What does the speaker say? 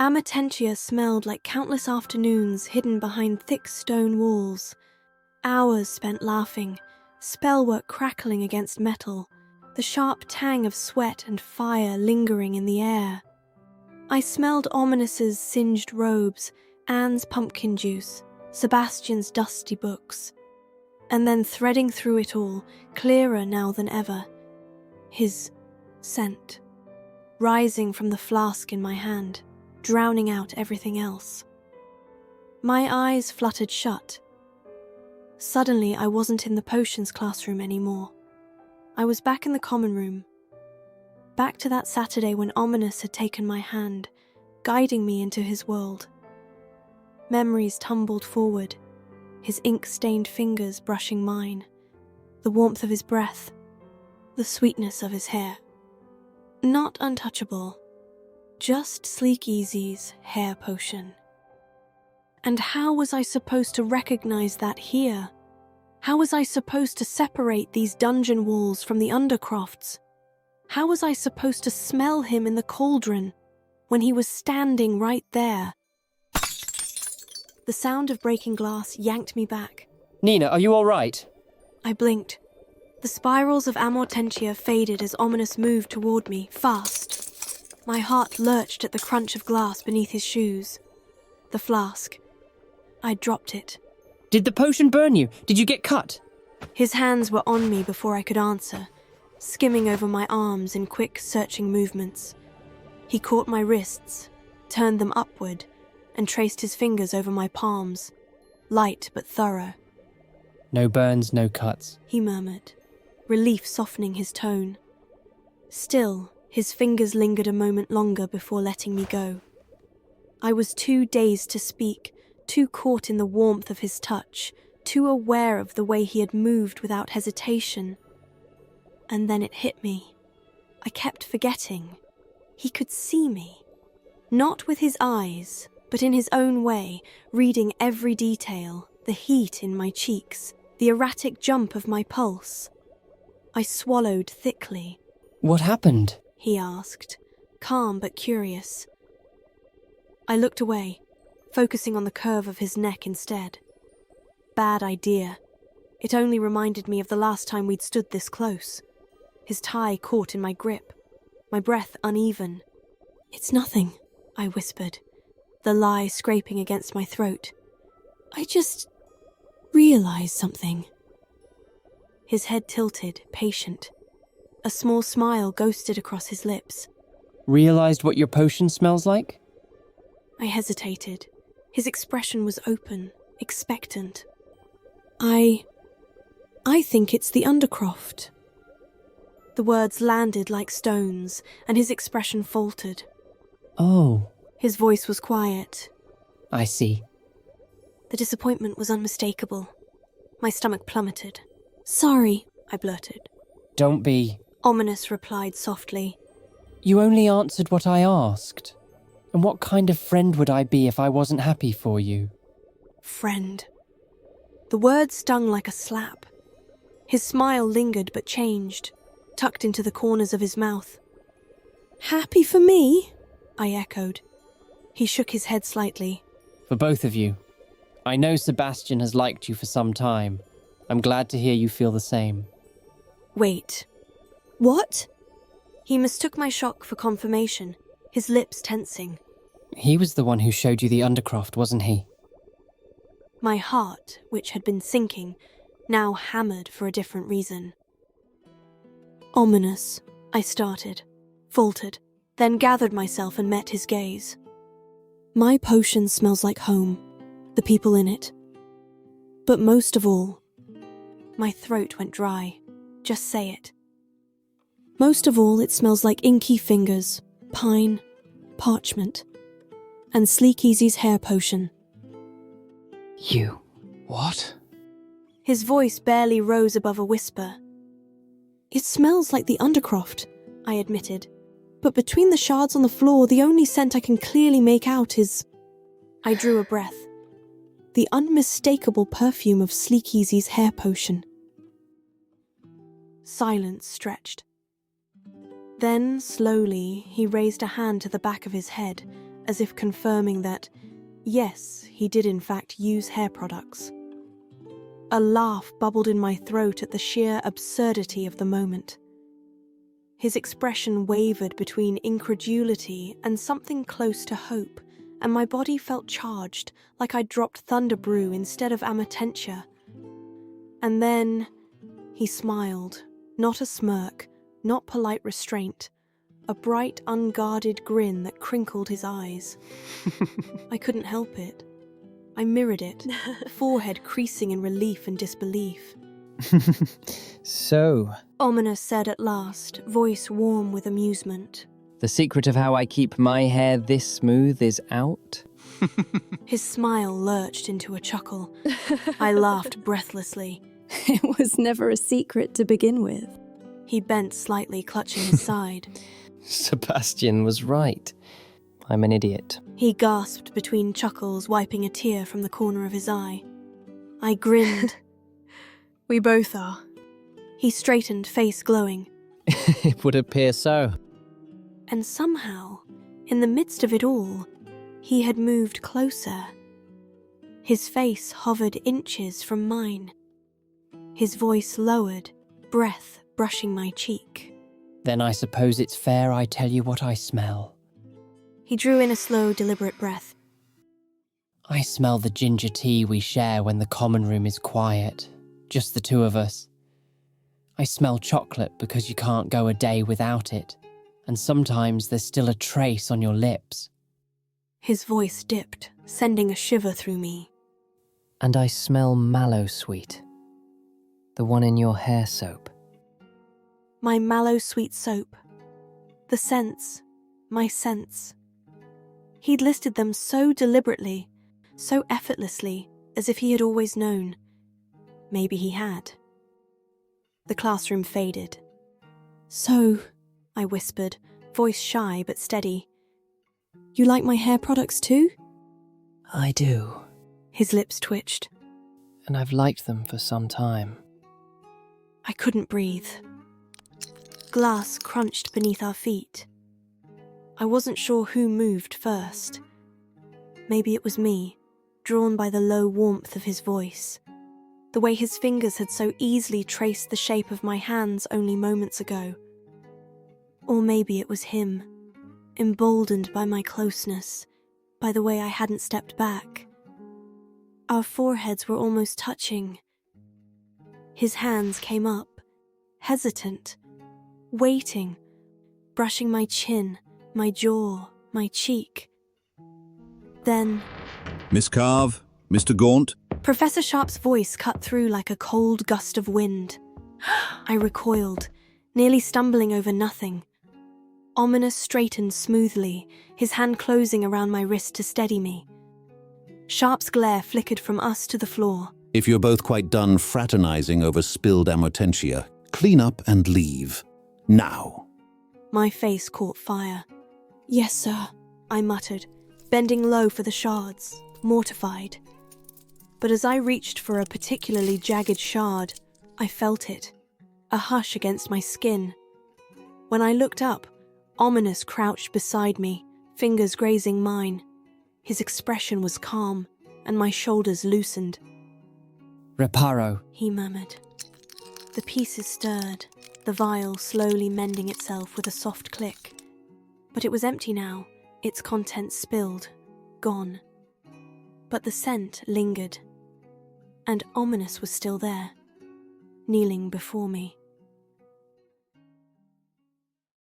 Amortentia smelled like countless afternoons hidden behind thick stone walls. Hours spent laughing, spellwork crackling against metal, the sharp tang of sweat and fire lingering in the air. I smelled Ominous's singed robes, Anne's pumpkin juice, Sebastian's dusty books. And then threading through it all, clearer now than ever, his scent, rising from the flask in my hand, drowning out everything else. My eyes fluttered shut. Suddenly, I wasn't in the potions classroom anymore. I was back in the common room. Back to that Saturday when Ominous had taken my hand, guiding me into his world. Memories tumbled forward, his ink-stained fingers brushing mine, the warmth of his breath, the sweetness of his hair. Not untouchable, just Sleezeazys' hair potion. And how was I supposed to recognize that here? How was I supposed to separate these dungeon walls from the undercrofts? How was I supposed to smell him in the cauldron when he was standing right there? The sound of breaking glass yanked me back. Nina, are you all right? I blinked. The spirals of Amortentia faded as Ominous moved toward me, fast. My heart lurched at the crunch of glass beneath his shoes. The flask. I dropped it. Did the potion burn you? Did you get cut? His hands were on me before I could answer, skimming over my arms in quick, searching movements. He caught my wrists, turned them upward, and traced his fingers over my palms, light but thorough. No burns, no cuts, he murmured, relief softening his tone. Still, his fingers lingered a moment longer before letting me go. I was too dazed to speak, too caught in the warmth of his touch, too aware of the way he had moved without hesitation. And then it hit me. I kept forgetting. He could see me. Not with his eyes, but in his own way, reading every detail, the heat in my cheeks, the erratic jump of my pulse. I swallowed thickly. What happened? He asked, calm but curious. I looked away, focusing on the curve of his neck instead. Bad idea. It only reminded me of the last time we'd stood this close. His tie caught in my grip, my breath uneven. It's nothing, I whispered, the lie scraping against my throat. I just realized something. His head tilted, patient. A small smile ghosted across his lips. Realized what your potion smells like? I hesitated. His expression was open, expectant. I think it's the Undercroft. The words landed like stones, and his expression faltered. Oh. His voice was quiet. I see. The disappointment was unmistakable. My stomach plummeted. Sorry, I blurted. Don't be. Ominous replied softly. You only answered what I asked. And what kind of friend would I be if I wasn't happy for you? Friend. The word stung like a slap. His smile lingered but changed, tucked into the corners of his mouth. Happy for me? I echoed. He shook his head slightly. For both of you. I know Sebastian has liked you for some time. I'm glad to hear you feel the same. Wait. What? He mistook my shock for confirmation, his lips tensing. He was the one who showed you the Undercroft, wasn't he? My heart, which had been sinking, now hammered for a different reason. Ominous, I started, faltered, then gathered myself and met his gaze. My potion smells like home, the people in it. But most of all, my throat went dry. Just say it. Most of all, it smells like inky fingers, pine, parchment, and Sleezeazys' hair potion. You. What? His voice barely rose above a whisper. It smells like the Undercroft, I admitted. But between the shards on the floor, the only scent I can clearly make out is... I drew a breath. The unmistakable perfume of Sleezeazys' hair potion. Silence stretched. Then, slowly, he raised a hand to the back of his head, as if confirming that, yes, he did in fact use hair products. A laugh bubbled in my throat at the sheer absurdity of the moment. His expression wavered between incredulity and something close to hope, and my body felt charged, like I'd dropped thunder brew instead of Amortentia. And then he smiled, not a smirk, not polite restraint, a bright, unguarded grin that crinkled his eyes. I couldn't help it. I mirrored it, forehead creasing in relief and disbelief. So, Ominous said at last, voice warm with amusement. the secret of how I keep my hair this smooth is out? His smile lurched into a chuckle. I laughed breathlessly. It was never a secret to begin with. He bent slightly, clutching his side. Sebastian was right. I'm an idiot. He gasped between chuckles, wiping a tear from the corner of his eye. I grinned. We both are. He straightened, face glowing. It would appear so. And somehow, in the midst of it all, he had moved closer. His face hovered inches from mine. His voice lowered, breath brushing my cheek. Then I suppose it's fair I tell you what I smell. He drew in a slow, deliberate breath. I smell the ginger tea we share when the common room is quiet, just the two of us. I smell chocolate because you can't go a day without it, and sometimes there's still a trace on your lips. His voice dipped, sending a shiver through me. And I smell mallow sweet. The one in your hair soap. My mallow sweet soap. The scents. My scents. He'd listed them so deliberately, so effortlessly, as if he had always known. Maybe he had. The classroom faded. So, I whispered, voice shy but steady. You like my hair products too? I do. His lips twitched. And I've liked them for some time. I couldn't breathe. Glass crunched beneath our feet. I wasn't sure who moved first. Maybe it was me, drawn by the low warmth of his voice. The way his fingers had so easily traced the shape of my hands only moments ago. Or maybe it was him, emboldened by my closeness, by the way I hadn't stepped back. Our foreheads were almost touching. His hands came up, hesitant, waiting, brushing my chin, my jaw, my cheek. Then, Miss Carve, Mr. Gaunt. Professor Sharp's voice cut through like a cold gust of wind. I recoiled, nearly stumbling over nothing. Ominous straightened smoothly, his hand closing around my wrist to steady me. Sharp's glare flickered from us to the floor. If you're both quite done fraternizing over spilled Amortentia, clean up and leave. Now. My face caught fire. Yes, sir, I muttered, bending low for the shards, mortified. But as I reached for a particularly jagged shard, I felt it, a hush against my skin. When I looked up, Ominous crouched beside me, fingers grazing mine. His expression was calm, and my shoulders loosened. Reparo, He murmured. The pieces stirred, the vial slowly mending itself with a soft click. But it was empty now, its contents spilled, gone. But the scent lingered, and Ominous was still there, kneeling before me.